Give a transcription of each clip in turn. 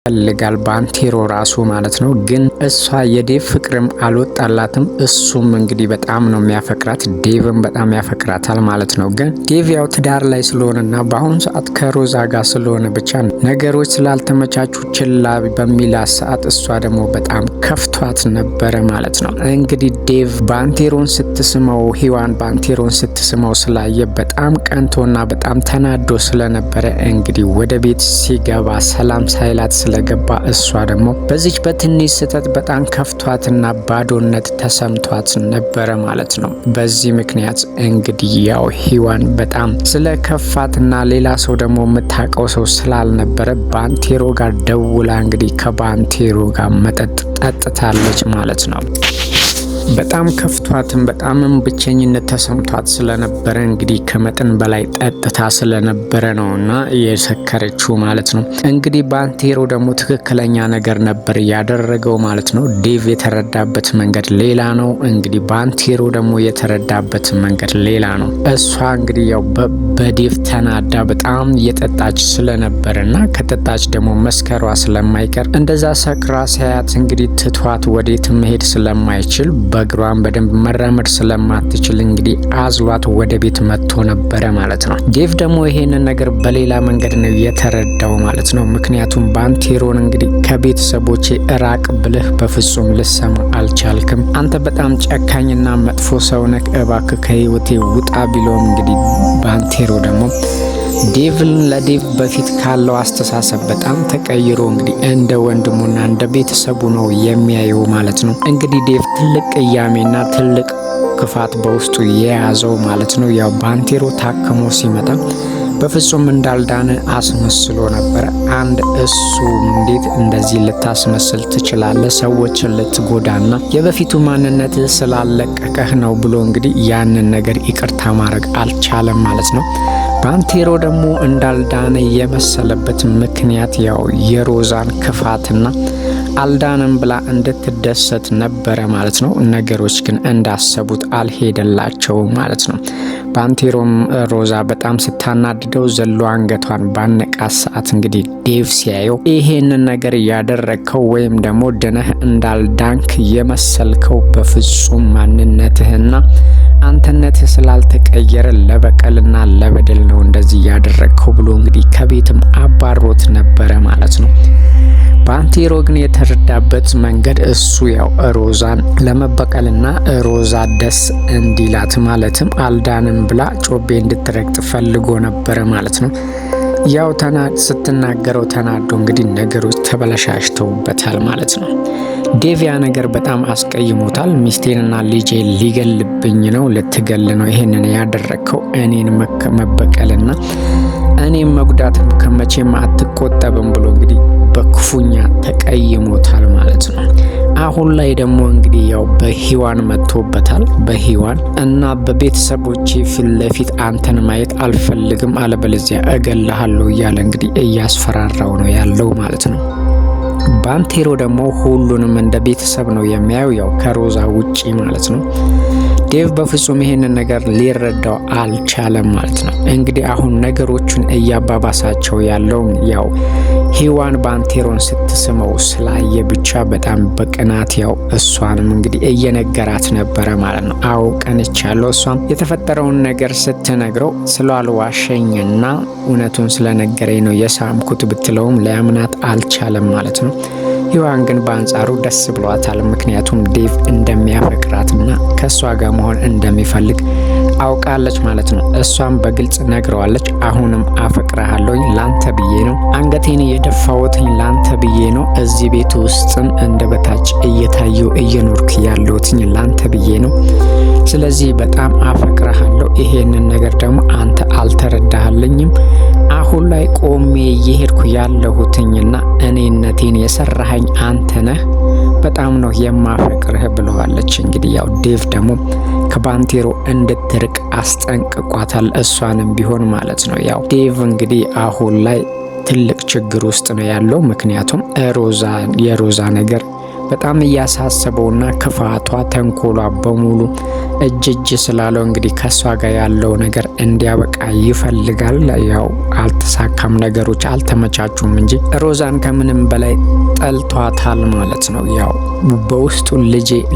ፈልጋል ባንቴሮ ራሱ ማለት ነው። ግን እሷ የዴቭ ፍቅርም አልወጣላትም። እሱም እንግዲህ በጣም ነው የሚያፈቅራት፣ ዴቭም በጣም ያፈቅራታል ማለት ነው። ግን ዴቭ ያው ትዳር ላይ ስለሆነና በአሁኑ ሰዓት ከሮዛ ጋር ስለሆነ ብቻ ነገሮች ስላልተመቻቹ ችላ በሚላት ሰዓት እሷ ደግሞ በጣም ከፍቷት ነበረ ማለት ነው። እንግዲህ ዴቭ ባንቴሮን ስትስመው ሂዋን ባንቴሮን ስትስመው ስላየ በጣም ቀንቶና በጣም ተናዶ ስለነበረ እንግዲህ ወደ ቤት ሲገባ ሰላም ሳይላት ስለገባ እሷ ደግሞ በዚች በትንሽ ስህተት በጣም ከፍቷትና ባዶነት ተሰምቷት ነበረ ማለት ነው። በዚህ ምክንያት እንግዲህ ያው ሂዋን በጣም ስለ ከፋትና ሌላ ሰው ደግሞ የምታውቀው ሰው ስላልነበረ ባንቴሮ ጋር ደውላ እንግዲህ ከባንቴሮ ጋር መጠጥ ጠጥታለች ማለት ነው። በጣም ከፍቷትም በጣምም ብቸኝነት ተሰምቷት ስለነበረ እንግዲህ ከመጠን በላይ ጠጥታ ስለነበረ ነውና የሰከረችው ማለት ነው። እንግዲህ ባንቴሮ ደግሞ ትክክለኛ ነገር ነበር ያደረገው ማለት ነው። ዴቭ የተረዳበት መንገድ ሌላ ነው። እንግዲህ ባንቴሮ ደግሞ የተረዳበት መንገድ ሌላ ነው። እሷ እንግዲህ ያው በዴቭ ተናዳ በጣም እየጠጣች ስለነበረና ከጠጣች ደግሞ መስከሯ ስለማይቀር እንደዛ ሰክራ ሲያያት እንግዲህ ትቷት ወዴት መሄድ ስለማይችል በእግሯን በደንብ መራመድ ስለማትችል እንግዲህ አዝሏት ወደ ቤት መጥቶ ነበረ ማለት ነው። ዴቭ ደግሞ ይሄንን ነገር በሌላ መንገድ ነው የተረዳው ማለት ነው። ምክንያቱም ባንቴሮን እንግዲህ ከቤተሰቦቼ እራቅ ብልህ በፍጹም ልሰማ አልቻልክም፣ አንተ በጣም ጨካኝና መጥፎ ሰው ነህ፣ እባክህ ከህይወቴ ውጣ ቢለውም እንግዲህ ባንቴሮ ደግሞ ዴቭን ለዴቭ በፊት ካለው አስተሳሰብ በጣም ተቀይሮ እንግዲህ እንደ ወንድሙና እንደ ቤተሰቡ ነው የሚያየው ማለት ነው። እንግዲህ ዴቭ ትልቅ ቅያሜና ትልቅ ክፋት በውስጡ የያዘው ማለት ነው። ያው ባንቴሮ ታክሞ ሲመጣ በፍጹም እንዳልዳነ አስመስሎ ነበረ። አንድ እሱ እንዴት እንደዚህ ልታስመስል ትችላለህ? ሰዎችን ልትጎዳና የበፊቱ ማንነት ስላለቀቀህ ነው ብሎ እንግዲህ ያንን ነገር ይቅርታ ማድረግ አልቻለም ማለት ነው። ባንቴሮ ደግሞ እንዳልዳነ የመሰለበት ምክንያት ያው የሮዛን ክፋትና አልዳንም ብላ እንድትደሰት ነበረ ማለት ነው። ነገሮች ግን እንዳሰቡት አልሄደላቸውም ማለት ነው። ባንቴሮም ሮዛ በጣም ስታናድደው ዘሎ አንገቷን ባነቃት ሰዓት እንግዲህ ዴቭ ሲያየው ይሄንን ነገር ያደረግከው ወይም ደግሞ ድነህ እንዳልዳንክ የመሰልከው በፍጹም ማንነትህና አንተነትህ ስላልተቀየረ ለበቀልና ለበደል ነው እንደዚህ ያደረግከው ብሎ እንግዲህ ከቤትም አባሮት ነበረ ማለት ነው። ባንቴሮ ግን የተረዳበት መንገድ እሱ ያው ሮዛን ለመበቀልና ሮዛ ደስ እንዲላት ማለትም አልዳንም ብላ ጮቤ እንድትረግጥ ፈልጎ ነበረ ማለት ነው። ያው ስትናገረው ተናዶ እንግዲህ ነገሮች ተበላሽተውበታል ማለት ነው። ዴቭ ያ ነገር በጣም አስቀይሞታል። ሚስቴንና ልጄ ሊገልብኝ ነው፣ ልትገል ነው ይሄንን ያደረግከው፣ እኔን መበቀልና እኔም መጉዳትም ከመቼም አትቆጠብም ብሎ እንግዲህ በክፉኛ ተቀይሞታል ማለት ነው። አሁን ላይ ደግሞ እንግዲህ ያው በሂዋን መጥቶበታል። በሂዋን እና በቤተሰቦቼ ፊት ለፊት አንተን ማየት አልፈልግም፣ አለበለዚያ እገልሃለሁ እያለ እንግዲህ እያስፈራራው ነው ያለው ማለት ነው። ባንቴሮ ደግሞ ሁሉንም እንደ ቤተሰብ ነው የሚያየው፣ ያው ከሮዛ ውጪ ማለት ነው። ዴቭ በፍጹም ይሄንን ነገር ሊረዳው አልቻለም ማለት ነው። እንግዲህ አሁን ነገሮቹን እያባባሳቸው ያለው ያው ሂዋን ባንቴሮን ስትስመው ስላየ ብቻ በጣም በቅናት ያው እሷንም እንግዲህ እየነገራት ነበረ ማለት ነው። አዎ ቀንቻለሁ። እሷም የተፈጠረውን ነገር ስትነግረው ስላልዋሸኝና እውነቱን ስለነገረኝ ነው የሳምኩት ብትለውም ሊያምናት አልቻለም ማለት ነው። ሂዋን ግን በአንጻሩ ደስ ብሏታል። ምክንያቱም ዴቭ እንደሚያፈቅራትና ከእሷ ጋር መሆን እንደሚፈልግ አውቃለች ማለት ነው። እሷም በግልጽ ነግረዋለች። አሁንም አፈቅርሃለሁኝ፣ ላንተ ብዬ ነው አንገቴን የደፋሁትኝ፣ ላንተ ብዬ ነው እዚህ ቤት ውስጥም እንደ በታች እየታየው እየኖርክ ያለሁትኝ ላንተ ብዬ ነው። ስለዚህ በጣም አፈቅርሃለሁ። ይሄንን ነገር ደግሞ አንተ አልተረዳህልኝም። አሁን ላይ ቆሜ እየሄድኩ ያለሁትኝና እኔነቴን የሰራኸኝ አንተ ነህ። በጣም ነው የማፈቅርህ ብለዋለች። እንግዲህ ያው ዴቭ ደግሞ ከባንቴሮ እንድትርቅ አስጠንቅቋታል፣ እሷንም ቢሆን ማለት ነው። ያው ዴቭ እንግዲህ አሁን ላይ ትልቅ ችግር ውስጥ ነው ያለው። ምክንያቱም የሮዛ ነገር በጣም እያሳሰበውና ክፋቷ ተንኮሏ በሙሉ እጅ ስላለው እንግዲህ ከሷ ጋር ያለው ነገር እንዲያበቃ ይፈልጋል። ያው አልተሳካም፣ ነገሮች አልተመቻቹም እንጂ ሮዛን ከምንም በላይ ጠልቷታል ማለት ነው። ያው በውስጡ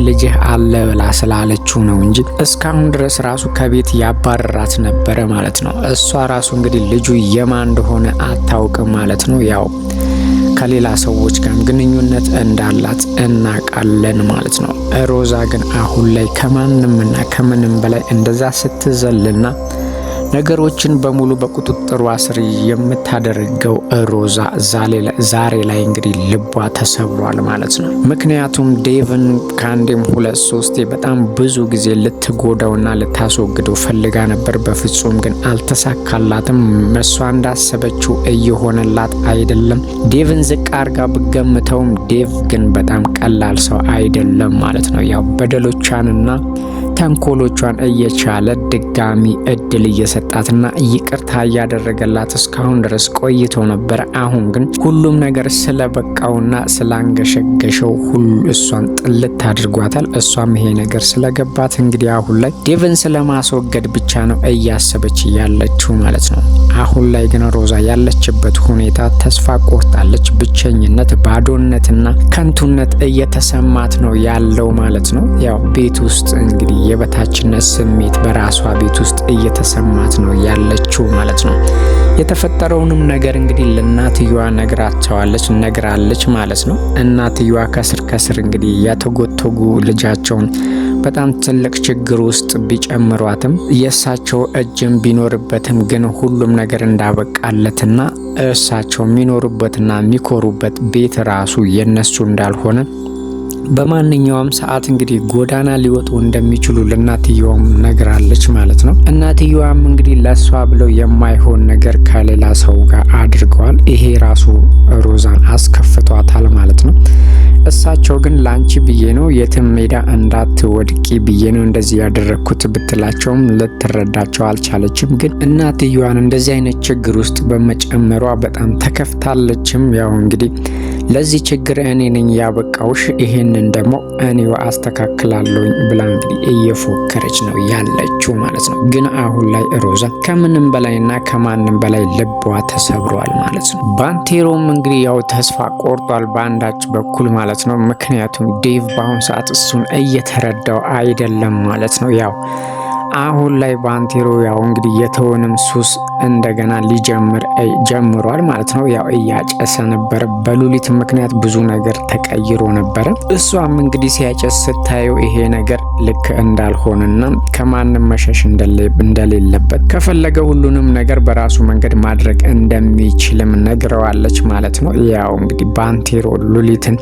ልጅህ አለ ብላ ስላለችው ነው እንጂ እስካሁን ድረስ ራሱ ከቤት ያባረራት ነበረ ማለት ነው። እሷ ራሱ እንግዲህ ልጁ የማን እንደሆነ አታውቅም ማለት ነው። ያው ከሌላ ሰዎች ጋር ግንኙነት እንዳላት እናውቃለን ማለት ነው። ሮዛ ግን አሁን ላይ ከማንምና ከምንም በላይ እንደዛ ስትዘልና ነገሮችን በሙሉ በቁጥጥሯ ስር የምታደርገው ሮዛ ዛሬ ላይ እንግዲህ ልቧ ተሰብሯል ማለት ነው። ምክንያቱም ዴቭን ከአንዴም 2-3 በጣም ብዙ ጊዜ ልትጎዳውና ልታስወግደው ፈልጋ ነበር። በፍጹም ግን አልተሳካላትም። እሷ እንዳሰበችው እየሆነላት አይደለም። ዴቭን ዝቅ አርጋ ብገምተውም ዴቭ ግን በጣም ቀላል ሰው አይደለም ማለት ነው። ያው በደሎቿንና ተንኮሎቿን እየቻለ ድጋሚ እድል እየሰጣትና ይቅርታ እያደረገላት እስካሁን ድረስ ቆይቶ ነበር። አሁን ግን ሁሉም ነገር ስለበቃውና ስላንገሸገሸው ሁሉ እሷን ጥልት አድርጓታል። እሷም ይሄ ነገር ስለገባት እንግዲህ አሁን ላይ ዴቭን ስለማስወገድ ብቻ ነው እያሰበች ያለችው ማለት ነው። አሁን ላይ ግን ሮዛ ያለችበት ሁኔታ ተስፋ ቆርጣለች። ብቸኝነት፣ ባዶነትና ከንቱነት እየተሰማት ነው ያለው ማለት ነው። ያው ቤት ውስጥ እንግዲህ የበታችነት ስሜት በራሷ ቤት ውስጥ እየተሰማት ነው ያለችው ማለት ነው። የተፈጠረውንም ነገር እንግዲህ ለእናትየዋ ነግራለች ማለት ነው። እናትየዋ ከስር እንግዲህ ያተጎተጉ ልጃቸውን በጣም ትልቅ ችግር ውስጥ ቢጨምሯትም የእሳቸው እጅም ቢኖርበትም ግን ሁሉም ነገር እንዳበቃለትና እሳቸው የሚኖሩበትና የሚኮሩበት ቤት ራሱ የነሱ እንዳልሆነ በማንኛውም ሰዓት እንግዲህ ጎዳና ሊወጡ እንደሚችሉ ለእናትየዋም ነግራለች ማለት ነው። እናትየዋም እንግዲህ ለሷ ብለው የማይሆን ነገር ከሌላ ሰው ጋር አድርገዋል። ይሄ ራሱ ሮዛን አስከፍቷታል ማለት ነው። እሳቸው ግን ላንቺ ብዬ ነው የትም ሜዳ እንዳትወድቂ ብዬ ነው እንደዚህ ያደረኩት ብትላቸውም ልትረዳቸው አልቻለችም። ግን እናትየዋን እንደዚህ አይነት ችግር ውስጥ በመጨመሯ በጣም ተከፍታለችም። ያው እንግዲህ ለዚህ ችግር እኔ ነኝ ያበቃውሽ፣ ይሄንን ደግሞ እኔው አስተካክላለሁ ብላ እንግዲህ እየፎከረች ነው ያለችው ማለት ነው። ግን አሁን ላይ ሮዛ ከምንም በላይና ከማንም በላይ ልቧ ተሰብሯል ማለት ነው። ባንቴሮም እንግዲህ ያው ተስፋ ቆርጧል በአንዳች በኩል ማለት ነው። ምክንያቱም ዴቭ በአሁኑ ሰዓት እሱን እየተረዳው አይደለም ማለት ነው። ያው አሁን ላይ ባንቴሮ ያው እንግዲህ የተወንም ሱስ እንደገና ጀምሯል ማለት ነው። ያው እያጨሰ ነበር። በሉሊት ምክንያት ብዙ ነገር ተቀይሮ ነበረ። እሷም እንግዲህ ሲያጨስ ስታየው ይሄ ነገር ልክ እንዳልሆነና ከማንም መሸሽ እንደሌለበት ከፈለገ ሁሉንም ነገር በራሱ መንገድ ማድረግ እንደሚችልም ነግረዋለች ማለት ነው። ያው እንግዲህ ባንቴሮ ሉሊትን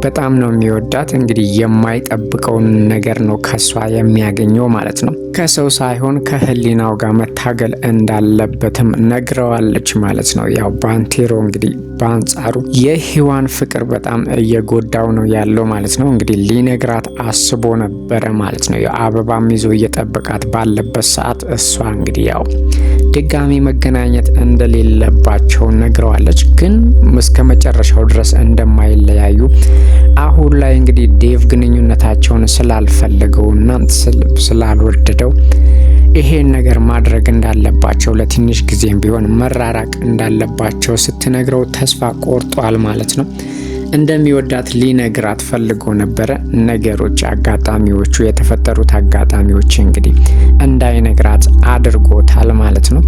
በጣም ነው የሚወዳት። እንግዲህ የማይጠብቀውን ነገር ነው ከሷ የሚያገኘው ማለት ነው። ከሰው ሳይሆን ከህሊናው ጋር መታገል እንዳለበትም ነግረዋለች ማለት ነው። ያው ባንቴሮ እንግዲህ በአንጻሩ የሔዋን ፍቅር በጣም እየጎዳው ነው ያለው ማለት ነው። እንግዲህ ሊነግራት አስቦ ነበረ ማለት ነው። አበባም ይዞ እየጠበቃት ባለበት ሰዓት እሷ እንግዲህ ያው ድጋሚ መገናኘት እንደሌለባቸው ነግረዋለች። ግን እስከ መጨረሻው ድረስ እንደማይለያዩ አሁን ላይ እንግዲህ ዴቭ ግንኙነታቸውን ስላልፈለገውና ስላልወደደው ይሄን ነገር ማድረግ እንዳለባቸው ለትንሽ ጊዜም ቢሆን መራራቅ እንዳለባቸው ስትነግረው ተስፋ ቆርጧል ማለት ነው። እንደሚወዳት ሊነግራት ፈልጎ ነበረ። ነገሮች አጋጣሚዎቹ የተፈጠሩት አጋጣሚዎች እንግዲህ እንዳይነግራት አድርጎታል ማለት ነው።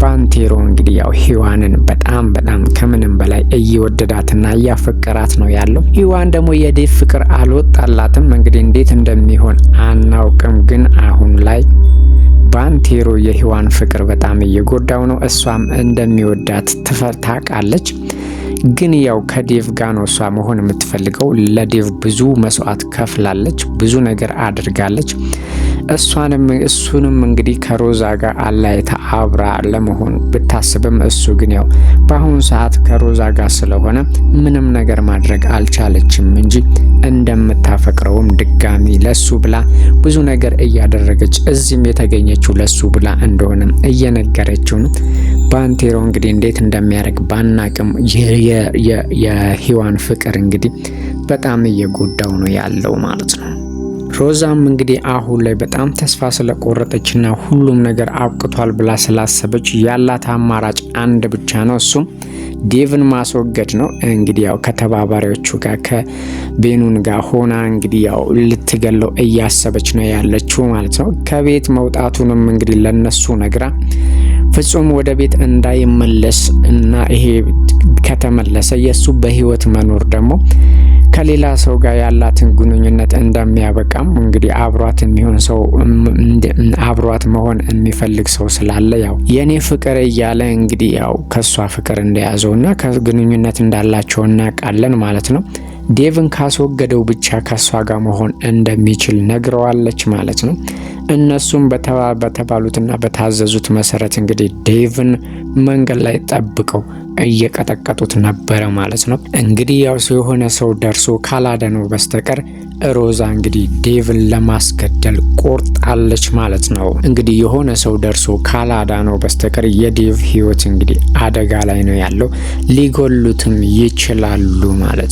ባንቴሮ እንግዲህ ያው ሔዋንን በጣም ከምንም በላይ እየወደዳትና እያፈቀራት ነው ያለው። ሔዋን ደግሞ የዴቭ ፍቅር አልወጣላትም። እንግዲህ እንዴት እንደሚሆን አናውቅም። ግን አሁን ላይ ባንቴሮ የሔዋን ፍቅር በጣም እየጎዳው ነው። እሷም እንደሚወዳት ታውቃለች። ግን ያው ከዴቭ ጋር ነው እሷ መሆን የምትፈልገው። ለዴቭ ብዙ መስዋዕት ከፍላለች፣ ብዙ ነገር አድርጋለች። እሱንም እንግዲህ ከሮዛ ጋር አላይታ አብራ ለመሆን ብታስብም እሱ ግን ያው በአሁኑ ሰዓት ከሮዛ ጋር ስለሆነ ምንም ነገር ማድረግ አልቻለችም እንጂ እንደምታፈቅረውም ድጋሚ ለሱ ብላ ብዙ ነገር እያደረገች እዚህም የተገኘችው ለሱ ብላ እንደሆነም እየነገረችው ነው። ባንቴሮ እንግዲህ እንዴት እንደሚያደርግ ባናቅም የሔዋን ፍቅር እንግዲህ በጣም እየጎዳው ነው ያለው ማለት ነው። ሮዛም እንግዲህ አሁን ላይ በጣም ተስፋ ስለቆረጠችና ሁሉም ነገር አብቅቷል ብላ ስላሰበች ያላት አማራጭ አንድ ብቻ ነው፣ እሱም ዴቭን ማስወገድ ነው። እንግዲህ ያው ከተባባሪዎቹ ጋር ከቤኑን ጋር ሆና እንግዲህ ያው ልትገለው እያሰበች ነው ያለችው ማለት ነው። ከቤት መውጣቱንም እንግዲህ ለነሱ ነግራ ፍጹም ወደ ቤት እንዳይመለስ እና ይሄ ከተመለሰ የሱ በህይወት መኖር ደግሞ ከሌላ ሰው ጋር ያላትን ግንኙነት እንደሚያበቃም እንግዲህ አብሯት መሆን የሚፈልግ ሰው ስላለ ያው የኔ ፍቅር እያለ እንግዲህ ያው ከሷ ፍቅር እንደያዘውና ከግንኙነት እንዳላቸው እናውቃለን ማለት ነው። ዴቭን ካስወገደው ብቻ ከሷ ጋር መሆን እንደሚችል ነግረዋለች ማለት ነው። እነሱም በተባሉትና በታዘዙት መሰረት እንግዲህ ዴቭን መንገድ ላይ ጠብቀው እየቀጠቀጡት ነበረ ማለት ነው። እንግዲህ ያው የሆነ ሰው ደርሶ ካላዳነው በስተቀር ሮዛ እንግዲህ ዴቭን ለማስገደል ቆርጣለች ማለት ነው። እንግዲህ የሆነ ሰው ደርሶ ካላዳነው በስተቀር የዴቭ ህይወት እንግዲህ አደጋ ላይ ነው ያለው፣ ሊገሉትም ይችላሉ ማለት ነው።